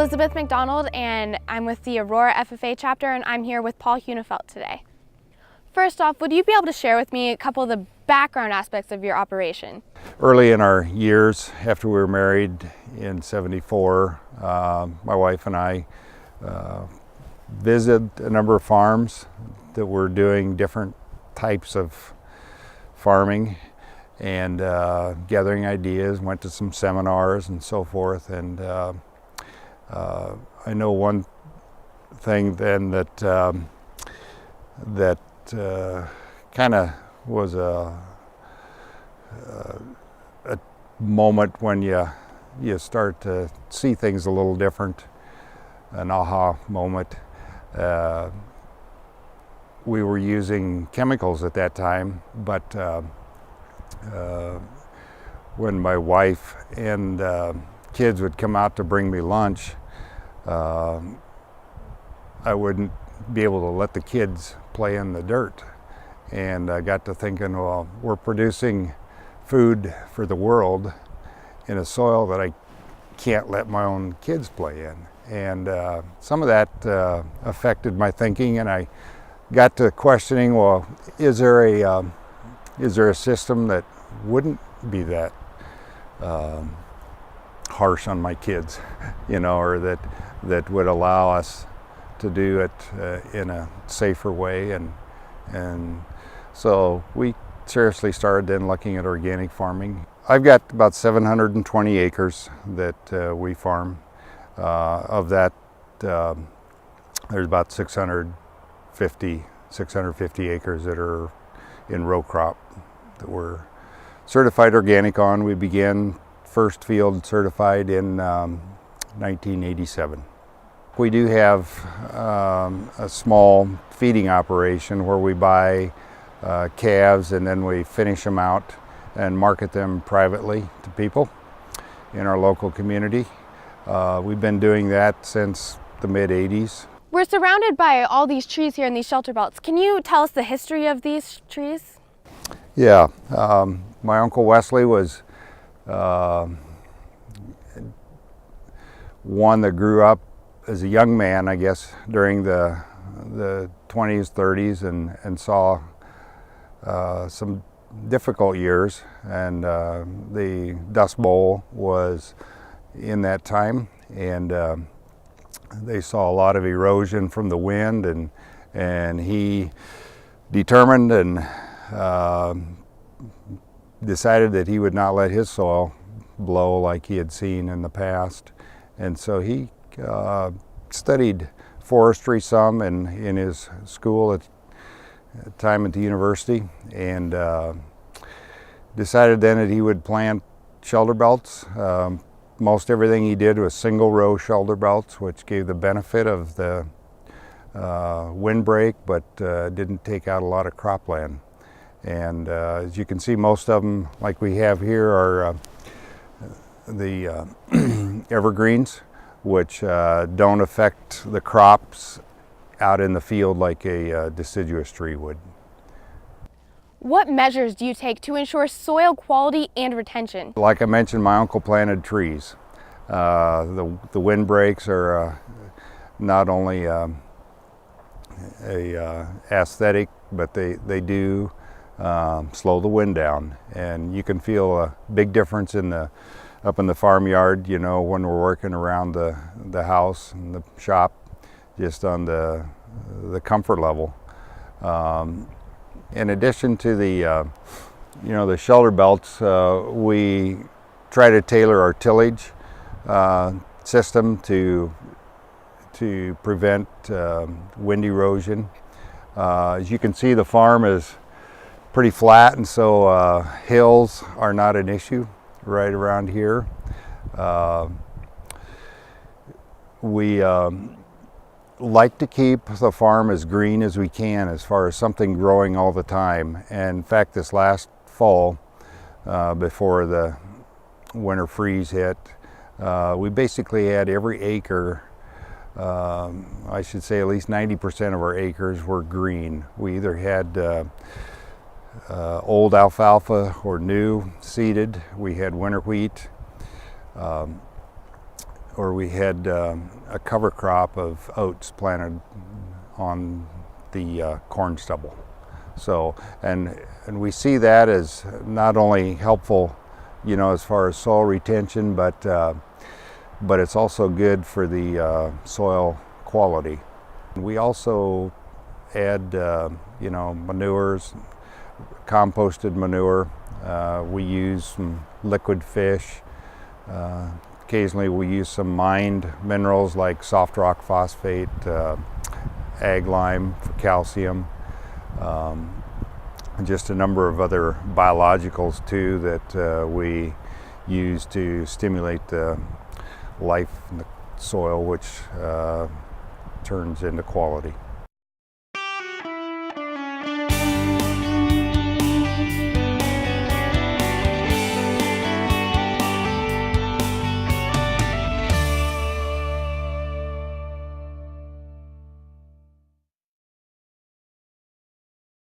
Elizabeth McDonald, and I'm with the Aurora FFA chapter, and I'm here with Paul Huenefeld today. First off, would you be able to share with me a couple of the background aspects of your operation? Early in our years, after we were married in '74, my wife and I visited a number of farms that were doing different types of farming and gathering ideas, went to some seminars and so forth. And I know one thing then that kind of was a moment when you start to see things a little different, an aha moment. We were using chemicals at that time, but when my wife and kids would come out to bring me lunch, I wouldn't be able to let the kids play in the dirt. And I got to thinking, well, we're producing food for the world in a soil that I can't let my own kids play in. And some of that affected my thinking, and I got to questioning, well, is there a system that wouldn't be that harsh on my kids, or that would allow us to do it in a safer way, and so we seriously started then looking at organic farming. I've got about 720 acres that we farm. Of that, there's about 650 acres that are in row crop that we're certified organic on. We began first field certified in 1987. We do have a small feeding operation where we buy calves and then we finish them out and market them privately to people in our local community. We've been doing that since the mid-'80s. We're surrounded by all these trees here in these shelter belts. Can you tell us the history of these trees? Yeah, my Uncle Wesley was one that grew up as a young man, I guess, during the 20s, 30s, and saw some difficult years, and the Dust Bowl was in that time, and they saw a lot of erosion from the wind, and he determined and decided that he would not let his soil blow like he had seen in the past. And so he studied forestry some in his school at time at the university, and decided then that he would plant shoulder belts. Most everything he did was single row shoulder belts, which gave the benefit of the windbreak, but didn't take out a lot of cropland. And as you can see, most of them, like we have here, are the evergreens, which don't affect the crops out in the field like a deciduous tree would. What measures do you take to ensure soil quality and retention? Like I mentioned, my uncle planted trees. The windbreaks are not only a aesthetic, but they do slow the wind down, and you can feel a big difference up in the farmyard, when we're working around the house and the shop, just on the comfort level. In addition to the shoulder belts, we try to tailor our tillage system to prevent wind erosion. As you can see, the farm is pretty flat, and so hills are not an issue right around here. We like to keep the farm as green as we can, as far as something growing all the time. And in fact, this last fall, before the winter freeze hit, we basically had every acre, I should say at least 90% of our acres were green. We either had old alfalfa or new seeded. We had winter wheat. or we had a cover crop of oats planted on the corn stubble. So, and we see that as not only helpful, you know, as far as soil retention, but it's also good for the soil quality. We also add, you know, manures, composted manure. We use some liquid fish. Occasionally we use some mined minerals like soft rock phosphate, ag lime for calcium, and just a number of other biologicals too that we use to stimulate the life in the soil, which turns into quality.